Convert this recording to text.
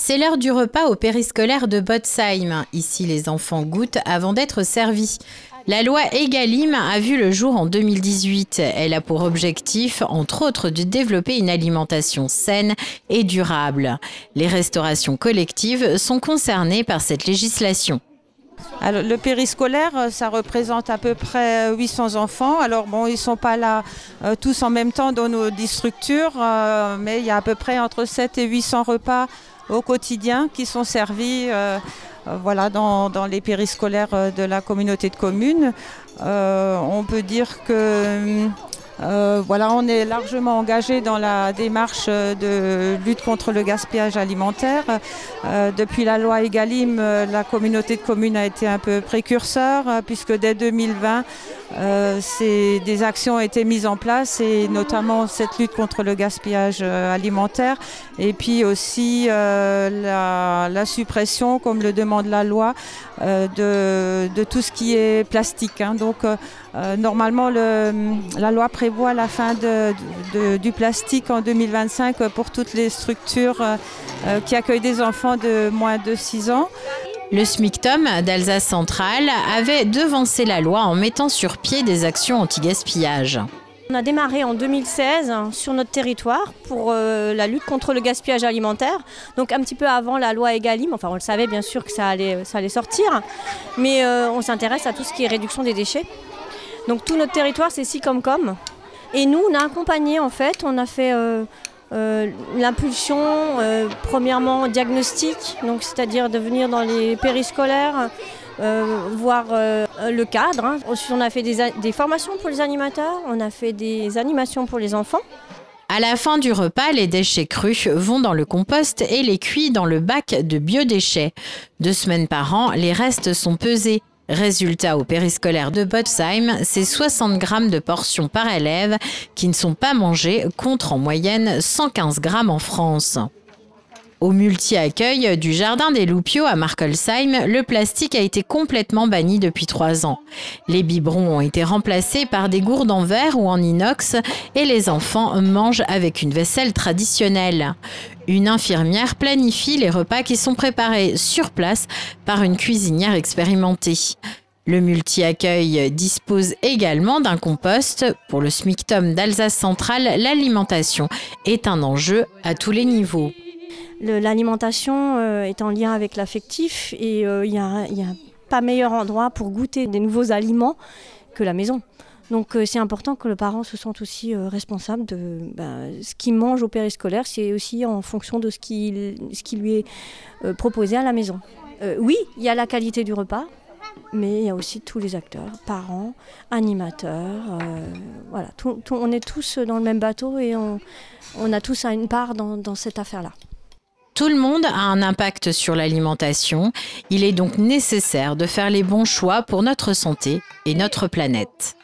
C'est l'heure du repas au périscolaire de Botzheim. Ici, les enfants goûtent avant d'être servis. La loi Egalim a vu le jour en 2018. Elle a pour objectif, entre autres, de développer une alimentation saine et durable. Les restaurations collectives sont concernées par cette législation. Alors, le périscolaire, ça représente à peu près 800 enfants. Alors bon, ils ne sont pas là tous en même temps dans nos 10 structures, mais il y a à peu près entre 7 et 800 repas au quotidien qui sont servis voilà, dans les périscolaires de la communauté de communes. On peut dire que voilà, on est largement engagé dans la démarche de lutte contre le gaspillage alimentaire. Depuis la loi Egalim, la communauté de communes a été un peu précurseur puisque dès 2020, des actions ont été mises en place et notamment cette lutte contre le gaspillage alimentaire et puis aussi la suppression, comme le demande la loi, de tout ce qui est plastique. Donc normalement, la loi prévoit la fin du plastique en 2025 pour toutes les structures qui accueillent des enfants de moins de 6 ans. Le SMICTOM d'Alsace centrale avait devancé la loi en mettant sur pied des actions anti-gaspillage. On a démarré en 2016 sur notre territoire pour la lutte contre le gaspillage alimentaire. Donc un petit peu avant la loi Egalim, enfin on le savait bien sûr que ça allait sortir, mais on s'intéresse à tout ce qui est réduction des déchets. Donc tout notre territoire c'est SICOMCOM. Et nous on a accompagné en fait, on a fait l'impulsion, premièrement diagnostic, donc c'est-à-dire de venir dans les périscolaires, voir le cadre. Ensuite, on a fait des formations pour les animateurs, on a fait des animations pour les enfants. À la fin du repas, les déchets crus vont dans le compost et les cuits dans le bac de biodéchets. 2 semaines par an, les restes sont pesés. Résultat, au périscolaire de Botzheim, c'est 60 grammes de portions par élève qui ne sont pas mangées, contre en moyenne 115 grammes en France. Au multi-accueil du Jardin des Loupiots à Markolsheim, le plastique a été complètement banni depuis 3 ans. Les biberons ont été remplacés par des gourdes en verre ou en inox et les enfants mangent avec une vaisselle traditionnelle. Une infirmière planifie les repas qui sont préparés sur place par une cuisinière expérimentée. Le multi-accueil dispose également d'un compost. Pour le SMICTOM d'Alsace centrale, l'alimentation est un enjeu à tous les niveaux. L'alimentation est en lien avec l'affectif et il n'y a pas meilleur endroit pour goûter des nouveaux aliments que la maison. Donc c'est important que le parent se sente aussi responsable de ce qu'il mange au périscolaire, c'est aussi en fonction de ce qui lui est proposé à la maison. Oui, il y a la qualité du repas, mais il y a aussi tous les acteurs, parents, animateurs, voilà, on est tous dans le même bateau et on a tous une part dans cette affaire-là. Tout le monde a un impact sur l'alimentation. Il est donc nécessaire de faire les bons choix pour notre santé et notre planète.